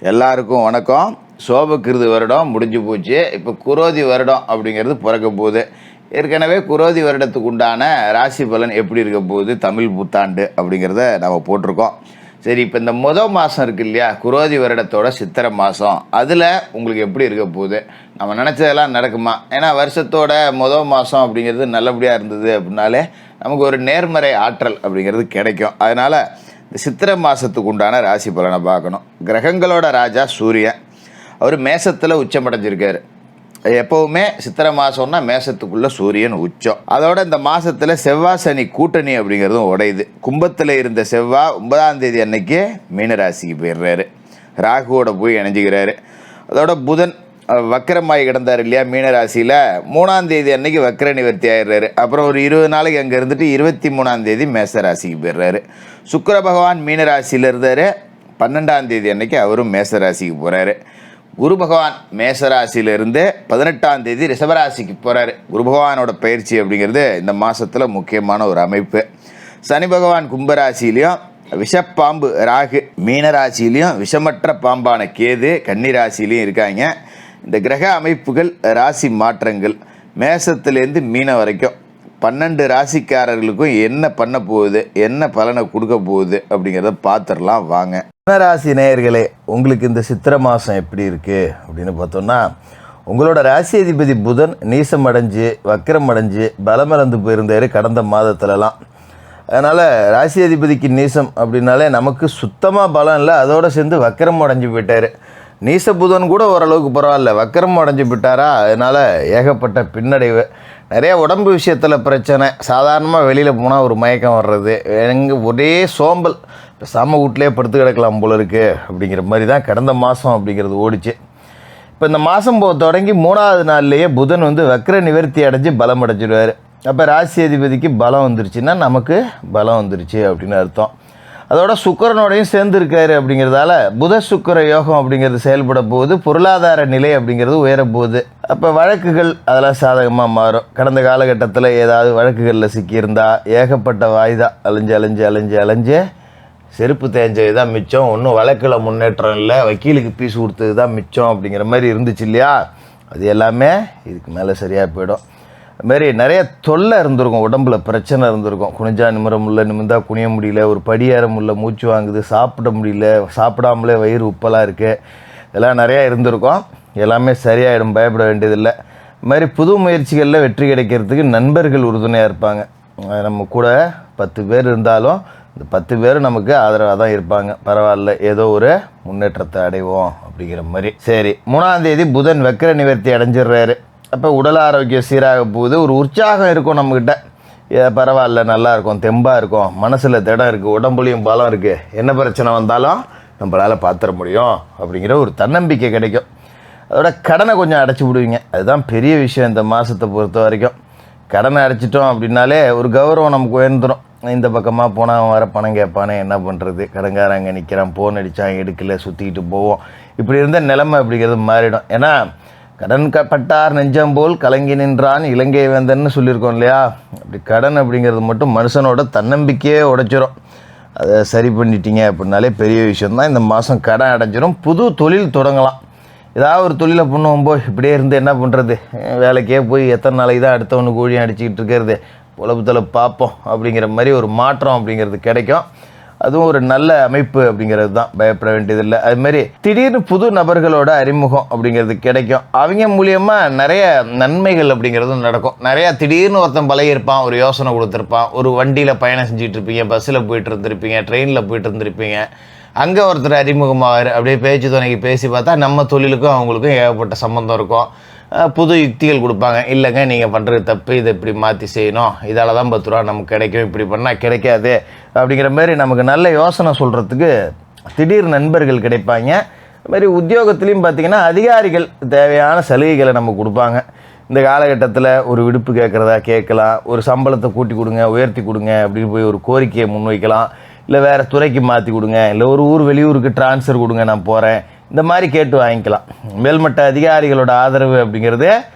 எல்லாருக்கும் வணக்கம். சோபகிருது வருடம் முடிஞ்சு போச்சு. இப்போ குரோதி வருடம் அப்படிங்கிறது பிறக்க போகுது. ஏற்கனவே குரோதி வருடத்துக்கு உண்டான ராசி பலன் எப்படி இருக்க போகுது, தமிழ் புத்தாண்டு அப்படிங்கிறத நம்ம போட்டிருக்கோம். சரி, இப்போ இந்த மாதம் இருக்குது இல்லையா, குரோதி வருடத்தோட சித்திரை மாதம், அதில் உங்களுக்கு எப்படி இருக்க போகுது, நம்ம நினச்சதெல்லாம் நடக்குமா? ஏன்னா வருஷத்தோட மாதம் அப்படிங்கிறது நல்லபடியாக இருந்தது அப்படின்னாலே நமக்கு ஒரு நேர்மறை ஆற்றல் அப்படிங்கிறது கிடைக்கும். அதனால் இந்த சித்திரை மாதத்துக்கு உண்டான ராசி பலனை பார்க்கணும். கிரகங்களோட ராஜா சூரியன், அவர் மேசத்தில் உச்சமடைஞ்சிருக்காரு. எப்போவுமே சித்திரை மாதம்னா மேசத்துக்குள்ளே சூரியன் உச்சம். அதோட இந்த மாதத்தில் செவ்வாய் சனி கூட்டணி அப்படிங்கிறதும் உடையுது. கும்பத்தில் இருந்த செவ்வாய் 9ஆம் தேதி அன்னைக்கு மீனராசிக்கு போயிடுறாரு, ராகுவோட போய் இணைஞ்சிக்கிறாரு. அதோட புதன் வக்கரமாகி கிடந்தார் இல்லையா மீனராசியில், 3ஆம் தேதி அன்னைக்கு வக்கர நிவர்த்தி ஆயிடுறாரு. அப்புறம் ஒரு 20 நாளைக்கு அங்கே இருந்துட்டு 23ஆம் தேதி மேசராசிக்கு போயிடுறாரு. சுக்கிர பகவான் மீனராசியில் இருந்தார், 12ஆம் தேதி அன்னைக்கு அவரும் மேசராசிக்கு போகிறாரு. குரு பகவான் மேசராசியிலிருந்து 18ஆம் தேதி ரிஷபராசிக்கு போகிறாரு. குரு பகவானோட பயிற்சி அப்படிங்கிறது இந்த மாதத்தில் முக்கியமான ஒரு அமைப்பு. சனி பகவான் கும்பராசிலையும், விஷப்பாம்பு ராகு மீனராசிலையும், விஷமற்ற பாம்பான கேது கன்னிராசிலையும் இருக்காங்க. இந்த கிரக அமைப்புகள், ராசி மாற்றங்கள் மேசத்துலேருந்து மீன வரைக்கும் 12 ராசிக்காரர்களுக்கும் என்ன பண்ண போகுது, என்ன பலனை கொடுக்க போகுது அப்படிங்கிறத பார்த்துடலாம் வாங்க. மீனராசி நேயர்களே, உங்களுக்கு இந்த சித்திரை மாதம் எப்படி இருக்குது அப்படின்னு பார்த்தோம்னா, உங்களோட ராசி அதிபதி புதன் நீசம் அடைஞ்சு வக்கரம் அடைஞ்சு பலமிழந்து போயிருந்தார் கடந்த மாதத்துலலாம். அதனால் ராசி அதிபதிக்கு நீசம் அப்படின்னாலே நமக்கு சுத்தமாக பலம் இல்லை, அதோடு சேர்ந்து வக்கரம் அடைஞ்சு போயிட்டார். நீச புதன் கூட ஓரளவுக்கு பரவாயில்ல, வக்கரம் அடைஞ்சு விட்டாரா, அதனால் ஏகப்பட்ட பின்னடைவு, நிறைய உடம்பு விஷயத்தில் பிரச்சனை, சாதாரணமாக வெளியில் போனால் ஒரு மயக்கம் வர்றது, ஒரே சோம்பல், பேசாமல் வீட்டிலே படுத்து கிடக்கலாம் போல இருக்குது அப்படிங்கிற மாதிரி தான் கடந்த மாதம் அப்படிங்கிறது ஓடிச்சு. இப்போ இந்த மாதம் தொடங்கி 3ஆவது நாள்லேயே புதன் வக்கர நிவர்த்தி அடைஞ்சு பலம் அடைஞ்சிடுவார். அப்போ ராசி அதிபதிக்கு பலம் வந்துருச்சுன்னா நமக்கு பலம் வந்துருச்சு அப்படின்னு அர்த்தம். அதோட சுக்கிரனோடையும் சேர்ந்துருக்காரு அப்படிங்கிறதால புத சுக்கிர யோகம் அப்படிங்கிறது செயல்பட போகுது. பொருளாதார நிலை அப்படிங்கிறது உயர போகுது. அப்போ வழக்குகள் அதெல்லாம் சாதகமாக மாறும். கடந்த காலகட்டத்தில் ஏதாவது வழக்குகளில் சிக்கியிருந்தா ஏகப்பட்ட வாய்தா அலைஞ்சு செருப்பு தேஞ்சது தான் மிச்சம், ஒன்றும் வழக்கில் முன்னேற்றம் இல்லை, வக்கீலுக்கு பீஸ் கொடுத்தது தான் மிச்சம் அப்படிங்கிற மாதிரி இருந்துச்சு இல்லையா, அது எல்லாமே இதுக்கு மேலே சரியாக போயிடும். அதுமாரி நிறைய தொல்லை இருந்திருக்கும், உடம்புல பிரச்சனை இருந்திருக்கும், குனிஞ்சா நிமிர முடியல, நிமிர்ந்தா குனிய முடியல, ஒரு படியேற முடியல, மூச்சு வாங்குது, சாப்பிட முடியல, சாப்பிடாமலே வயிறு உப்பலாக இருக்குது, இதெல்லாம் நிறையா இருந்திருக்கும். எல்லாமே சரியாயிடும், பயப்பட வேண்டியதில்லை. இது மாதிரி புது முயற்சிகளில் வெற்றி கிடைக்கிறதுக்கு நண்பர்கள் உறுதுணையாக இருப்பாங்க. நம்ம கூட 10 பேர் இருந்தாலும் இந்த 10 பேரும் நமக்கு ஆதரவாக தான் இருப்பாங்க. பரவாயில்ல, ஏதோ ஒரு முன்னேற்றத்தை அடைவோம் அப்படிங்கிற மாதிரி. சரி, 3ஆம் தேதி புதன் வக்கர நிவர்த்தி அடைஞ்சிடுறாரு. அப்போ உடல் ஆரோக்கியம் சீராக போகுது, ஒரு உற்சாகம் இருக்கும் நம்மக்கிட்ட, பரவாயில்ல நல்லா இருக்கும், தெம்பாக இருக்கும், மனசில் திடம் இருக்குது, உடம்புலையும் பலம் இருக்குது, என்ன பிரச்சனை வந்தாலும் நம்மளால் பார்த்துட முடியும் அப்படிங்கிற ஒரு தன்னம்பிக்கை கிடைக்கும். அதோட கடனை கொஞ்சம் அடைச்சி விடுவீங்க, அதுதான் பெரிய விஷயம். இந்த மாதத்தை பொறுத்த வரைக்கும் கடனை அடைச்சிட்டோம் அப்படின்னாலே ஒரு கௌரவம் நமக்கு உயர்ந்துடும். இந்த பக்கமாக போனால் அவன் வர பணம் கேட்பானே, என்ன பண்ணுறது, கடங்காரங்க நிற்கிறான், ஃபோன் அடித்தான் எடுக்கல, சுற்றிக்கிட்டு போவோம், இப்படி இருந்த நிலைமை அப்படிங்கிறது மாறிடும். ஏன்னா கடன் பட்டார் நெஞ்சம் போல் கலங்கி நின்றான் இலங்கை வேந்தன்னு சொல்லியிருக்கோம் இல்லையா, அப்படி கடன் அப்படிங்கிறது மட்டும் மனுஷனோட தன்னம்பிக்கையே உடைச்சிரும். அதை சரி பண்ணிட்டீங்க அப்படின்னாலே பெரிய விஷயந்தான். இந்த மாதம் கடன் அடைஞ்சிரும். புது தொழில் தொடங்கலாம். ஏதாவது ஒரு தொழிலை பண்ணுவோம்போது இப்படியே இருந்து என்ன பண்ணுறது, வேலைக்கே போய் எத்தனை நாளைக்கு தான் அடுத்தவனுக்கு ஊழியம் அடிச்சுக்கிட்டு இருக்கிறது, உலகத்தில் பார்ப்போம் அப்படிங்கிற மாதிரி ஒரு மாற்றம் அப்படிங்கிறது கிடைக்கும். அதுவும் ஒரு நல்ல அமைப்பு அப்படிங்கிறது தான், பயப்பட வேண்டியதில்லை. அதுமாரி திடீர்னு புது நபர்களோட அறிமுகம் அப்படிங்கிறது கிடைக்கும். அவங்க மூலியமாக நிறைய நன்மைகள் அப்படிங்கிறதும் நடக்கும். நிறையா திடீர்னு ஒருத்தன் பழகிருப்பான், ஒரு யோசனை கொடுத்துருப்பான், ஒரு வண்டியில் பயணம் செஞ்சுட்டு இருப்பீங்க, பஸ்ஸில் போயிட்டு இருந்திருப்பீங்க, ட்ரெயினில் போயிட்டு இருந்திருப்பீங்க, அங்கே ஒருத்தர் அறிமுகமாவார். அப்படியே பேச்சு துணைக்கு பேசி பார்த்தா நம்ம தொழிலுக்கும் அவங்களுக்கும் ஏகப்பட்ட சம்மந்தம் இருக்கும். புது யுக்திகள் கொடுப்பாங்க, இல்லைங்க நீங்கள் பண்ணுறது தப்பு, இதை இப்படி மாற்றி செய்யணும், இதால் தான் 10 ரூபா நமக்கு கிடைக்கும், இப்படி பண்ணால் கிடைக்காது அப்படிங்கிற மாதிரி நமக்கு நல்ல யோசனை சொல்கிறதுக்கு திடீர் நண்பர்கள் கிடைப்பாங்க. அதுமாதிரி உத்தியோகத்துலேயும் பார்த்திங்கன்னா அதிகாரிகள் தேவையான சலுகைகளை நமக்கு கொடுப்பாங்க. இந்த காலகட்டத்தில் ஒரு விடுப்பு கேட்குறதா கேட்கலாம், ஒரு சம்பளத்தை கூட்டி கொடுங்க, உயர்த்தி கொடுங்க அப்படின்னு போய் ஒரு கோரிக்கையை முன்வைக்கலாம், இல்லை வேறு துறைக்கு மாற்றி கொடுங்க, இல்லை ஒரு வெளியூருக்கு ட்ரான்ஸ்ஃபர் கொடுங்க, நான் போகிறேன், இந்த மாதிரி கேட்டு வாங்கிக்கலாம். மேல்மட்ட அதிகாரிகளோட ஆதரவு அப்படிங்கிறது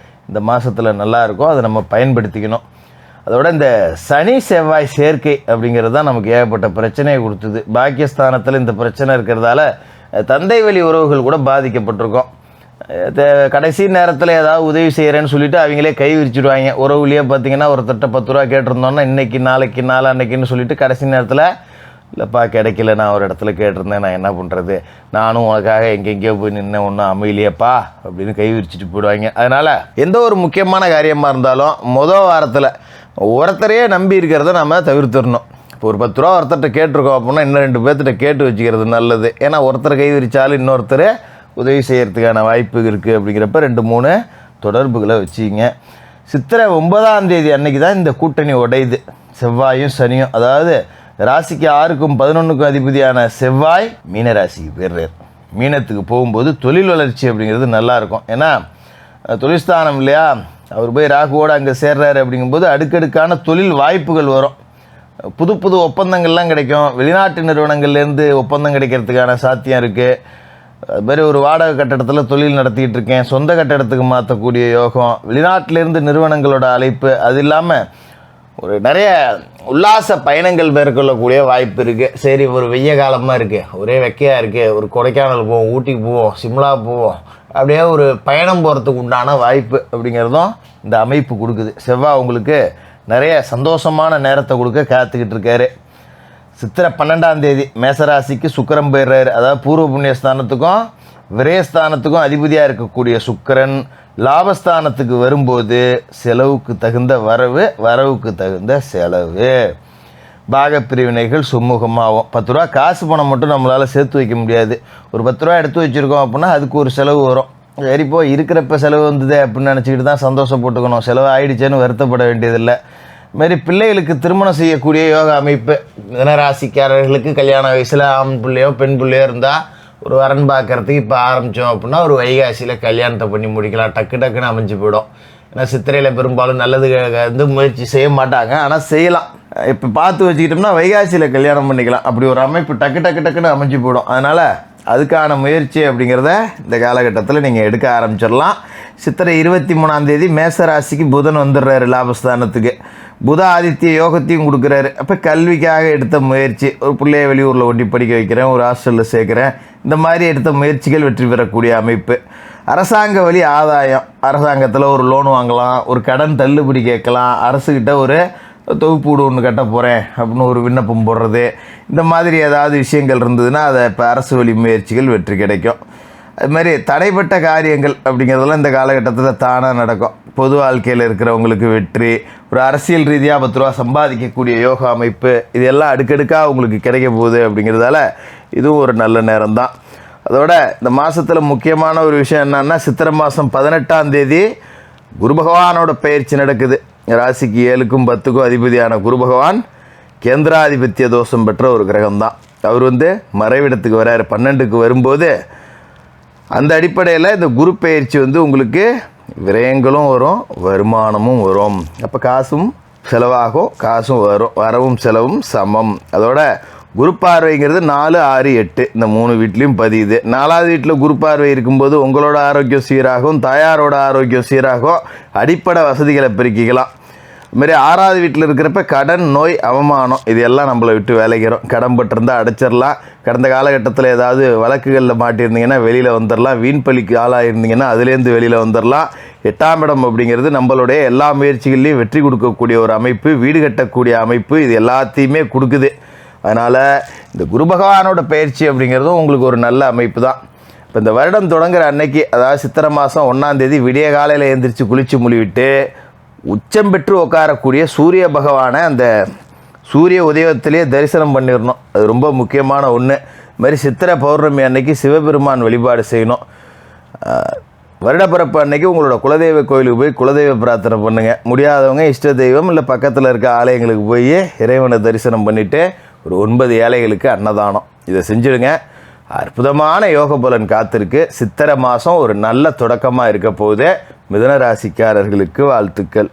இந்த மாதத்தில் நல்லாயிருக்கும், அதை நம்ம பயன்படுத்திக்கணும். அதோட இந்த சனி செவ்வாய் சேர்க்கை அப்படிங்கிறது தான் நமக்கு ஏகப்பட்ட பிரச்சனையை கொடுத்தது. பாக்கியஸ்தானத்தில் இந்த பிரச்சனை இருக்கிறதால தந்தை வழி உறவுகள் கூட பாதிக்கப்பட்டிருக்கோம். கடைசி நேரத்தில் ஏதாவது உதவி செய்கிறேன்னு சொல்லிவிட்டு அவங்களே கை விரிச்சிடுவாங்க. உறவுலேயே பார்த்தீங்கன்னா ஒருத்தட்ட 10 ரூபா கேட்டிருந்தோன்னா இன்றைக்கி நாளைக்கு நாளான்னைக்குன்னு சொல்லிவிட்டு கடைசி நேரத்தில் இல்லைப்பா கிடைக்கல, நான் ஒரு இடத்துல கேட்டிருந்தேன், நான் என்ன பண்ணுறது, நானும் உனக்காக எங்கெங்கேயோ போய் நின்று ஒன்றும் அமையிலையப்பா அப்படின்னு கை விரிச்சிட்டு போயிடுவாங்க. அதனால் எந்த ஒரு முக்கியமான காரியமாக இருந்தாலும் வாரத்தில் ஒருத்தரையே நம்பி இருக்கிறத நம்ம தவிர்த்துடணும். இப்போ ஒரு 10 ரூபா ஒருத்தர்கிட்ட கேட்டிருக்கோம் அப்படின்னா இன்னும் 2 பேர்த்திட்ட கேட்டு வச்சுக்கிறது நல்லது. ஏன்னா ஒருத்தர் கை விரித்தாலும் இன்னொருத்தர் உதவி செய்கிறதுக்கான வாய்ப்பு இருக்குது. அப்படிங்கிறப்ப 2-3 தொடர்புகளை வச்சுக்கிங்க. சித்திரை 9ஆம் தேதி அன்னைக்கு தான் இந்த கூட்டணி உடையுது. செவ்வாயும் சனியும், அதாவது ராசிக்கு 6க்கும் 11க்கும் அதிபதியான செவ்வாய் மீன ராசிக்கு போயிடுறார். மீனத்துக்கு போகும்போது தொழில் வளர்ச்சி அப்படிங்கிறது நல்லாயிருக்கும். ஏன்னா தொழில்ஸ்தானம் இல்லையா, அவர் போய் ராகுவோடு அங்கே சேர்றாரு. அப்படிங்கும்போது அடுக்கடுக்கான தொழில் வாய்ப்புகள் வரும். புது புது ஒப்பந்தங்கள்லாம் கிடைக்கும். வெளிநாட்டு நிறுவனங்கள்லேருந்து ஒப்பந்தம் கிடைக்கிறதுக்கான சாத்தியம் இருக்குது. அது மாதிரி ஒரு வாடகை கட்டடத்தில் தொழில் நடத்திக்கிட்டு இருக்கேன், சொந்த கட்டடத்துக்கு மாற்றக்கூடிய யோகம், வெளிநாட்டிலேருந்து நிறுவனங்களோட அழைப்பு, அது இல்லாமல் ஒரு நிறைய உல்லாச பயணங்கள் மேற்கொள்ளக்கூடிய வாய்ப்பு இருக்குது. சரி, ஒரு வெய்ய காலமாக இருக்குது, ஒரே வெக்கையாக இருக்குது, ஒரு கொடைக்கானல் போவோம், ஊட்டிக்கு போவோம், சிம்லா போவோம், அப்படியே ஒரு பயணம் போகிறதுக்கு உண்டான வாய்ப்பு அப்படிங்கிறதும் இந்த அமைப்பு கொடுக்குது. செவ்வாய் உங்களுக்கு நிறைய சந்தோஷமான நேரத்தை கொடுக்க காத்துக்கிட்டு இருக்காரு. சித்திரை 12ஆம் தேதி மேசராசிக்கு சுக்கிரன் போயிடுறாரு. அதாவது பூர்வ புண்ணியஸ்தானத்துக்கும் விரயஸ்தானத்துக்கும் அதிபதியாக இருக்கக்கூடிய சுக்கிரன் லாபஸ்தானத்துக்கு வரும்போது செலவுக்கு தகுந்த வரவு, வரவுக்கு தகுந்த செலவு, பாகப்பிரிவினைகள் சுமூகமாகும். 10 ரூபா காசு பணம் மட்டும் நம்மளால் சேர்த்து வைக்க முடியாது. ஒரு 10 ரூபா எடுத்து வச்சுருக்கோம் அப்படின்னா அதுக்கு ஒரு செலவு வரும். சரிப்போ இருக்கிறப்ப செலவு வந்தது அப்படின்னு நினச்சிக்கிட்டு தான் சந்தோஷப்பட்டுக்கணும். செலவு ஆயிடுச்சேன்னு வருத்தப்பட வேண்டியதில்லை. இதுமாரி பிள்ளைகளுக்கு திருமணம் செய்யக்கூடிய யோக அமைப்பு. தினராசிக்காரர்களுக்கு கல்யாண வயசில் ஆண் பிள்ளையோ பெண் பிள்ளையோ இருந்தால் ஒரு வரன் பார்க்குறதுக்கு இப்போ ஆரம்பித்தோம் அப்படின்னா ஒரு வைகாசியில் கல்யாணத்தை பண்ணி முடிக்கலாம். டக்குன்னு அமைஞ்சு போயிடும். ஏன்னா சித்திரையில் பெரும்பாலும் நல்லது வந்து முயற்சி செய்ய மாட்டாங்க, ஆனால் செய்யலாம். இப்போ பார்த்து வச்சுக்கிட்டோம்னா வைகாசியில் கல்யாணம் பண்ணிக்கலாம். அப்படி ஒரு அமைப்பு டக்குன்னு அமைஞ்சு போயிடும். அதனால் அதுக்கான முயற்சி அப்படிங்கிறத இந்த காலகட்டத்தில் நீங்கள் எடுக்க ஆரம்பிச்சிடலாம். சித்திரை 23ஆம் தேதி மேசராசிக்கு புதன் வந்துடுறாரு லாபஸ்தானத்துக்கு. புத ஆதித்ய யோகத்தையும் கொடுக்குறாரு. அப்போ கல்விக்காக எடுத்த முயற்சி, ஒரு பிள்ளைய வெளியூரில் ஒட்டி படிக்க வைக்கிறேன், ஒரு ஹாஸ்டலில் சேர்க்குறேன், இந்த மாதிரி எடுத்த முயற்சிகள் வெற்றி பெறக்கூடிய அமைப்பு. அரசாங்க வழி ஆதாயம், அரசாங்கத்தில் ஒரு லோன் வாங்கலாம், ஒரு கடன் தள்ளுபடி கேட்கலாம், அரசுக்கிட்ட ஒரு தொகுப்பு வீடு ஒன்று கட்ட போகிறேன் அப்படின்னு ஒரு விண்ணப்பம் போடுறது, இந்த மாதிரி ஏதாவது விஷயங்கள் இருந்ததுன்னா அதை இப்போ அரசு வழி முயற்சிகள் வெற்றி கிடைக்கும். அதுமாதிரி தடைப்பட்ட காரியங்கள் அப்படிங்கிறதெல்லாம் இந்த காலகட்டத்தில் தானாக நடக்கும். பொது வாழ்க்கையில் இருக்கிறவங்களுக்கு வெற்றி, ஒரு அரசியல் ரீதியாக 10 ரூபா சம்பாதிக்கக்கூடிய யோகா அமைப்பு, இது எல்லாம் அடுக்கடுக்காக உங்களுக்கு கிடைக்க போகுது. அப்படிங்கிறதால இதுவும் ஒரு நல்ல நேரம் தான். அதோட இந்த மாதத்தில் முக்கியமான ஒரு விஷயம் என்னன்னா, சித்திரை மாதம் 18ஆம் தேதி குரு பகவானோட பயிற்சி நடக்குது. ராசிக்கு 7க்கும் 10க்கும் அதிபதியான குரு பகவான் கேந்திராதிபத்திய தோஷம் பெற்ற ஒரு கிரகம்தான். அவர் மறைவிடத்துக்கு வராரு. 12க்கு வரும்போது அந்த அடிப்படையில் இந்த குரு பயிற்சி உங்களுக்கு விரயங்களும் வரும், வருமானமும் வரும். அப்போ காசும் செலவாகும், காசும் வரும், வரவும் செலவும் சமம். அதோட குரு பார்வைங்கிறது 4, 6, 8 இந்த 3 வீட்லேயும் பதியுது. 4வது வீட்டில் குரு பார்வை இருக்கும்போது உங்களோட ஆரோக்கியம் சீராகும், தாயாரோட ஆரோக்கியம் சீராகும், அடிப்படை வசதிகளை பெருக்கிக்கலாம். இதுமாரி 6வது வீட்டில் இருக்கிறப்ப கடன், நோய், அவமானம் இது எல்லாம் நம்மளை விட்டு விளைகிறோம். கடன் பட்டிருந்தால் அடைச்சிடலாம். கடந்த காலகட்டத்தில் ஏதாவது வழக்குகளில் மாட்டியிருந்தீங்கன்னா வெளியில் வந்துடலாம். வீண் பலிக்கு ஆளாயிருந்தீங்கன்னா அதுலேருந்து வெளியில் வந்துடலாம். 8ஆம் இடம் அப்படிங்கிறது நம்மளுடைய எல்லா முயற்சிகள்லையும் வெற்றி கொடுக்கக்கூடிய ஒரு அமைப்பு, வீடு கட்டக்கூடிய அமைப்பு, இது எல்லாத்தையுமே கொடுக்குது. அதனால் இந்த குரு பகவானோட பயிற்சி அப்படிங்கிறதும் உங்களுக்கு ஒரு நல்ல அமைப்பு தான். இப்போ இந்த வருடம் தொடங்குகிற அன்னைக்கு, அதாவது சித்திரை மாதம் 1ஆம் தேதி விடிய காலையில் எழுந்திரிச்சு குளித்து முழிவிட்டு உச்சம் பெற்று உட்காரக்கூடிய சூரிய பகவானை அந்த சூரிய உதயத்திலேயே தரிசனம் பண்ணிடணும். அது ரொம்ப முக்கியமான ஒன்று. இது மாதிரி சித்திரை பௌர்ணமி அன்னைக்கு சிவபெருமான் வழிபாடு செய்யணும். வருடப்பிறப்பு அன்னைக்கு உங்களோட குலதெய்வ கோயிலுக்கு போய் குலதெய்வ பிரார்த்தனை பண்ணுங்கள். முடியாதவங்க இஷ்ட தெய்வம் இல்லை பக்கத்தில் இருக்க ஆலயங்களுக்கு போய் இறைவனை தரிசனம் பண்ணிவிட்டு ஒரு 9 ஏழைகளுக்கு அன்னதானம் இதை செஞ்சுடுங்க. அற்புதமான யோக பலன் காத்திருக்கு. சித்திரை மாதம் ஒரு நல்ல தொடக்கமாக இருக்க போகுது. மிதுன ராசிக்காரர்களுக்கு வாழ்த்துக்கள்.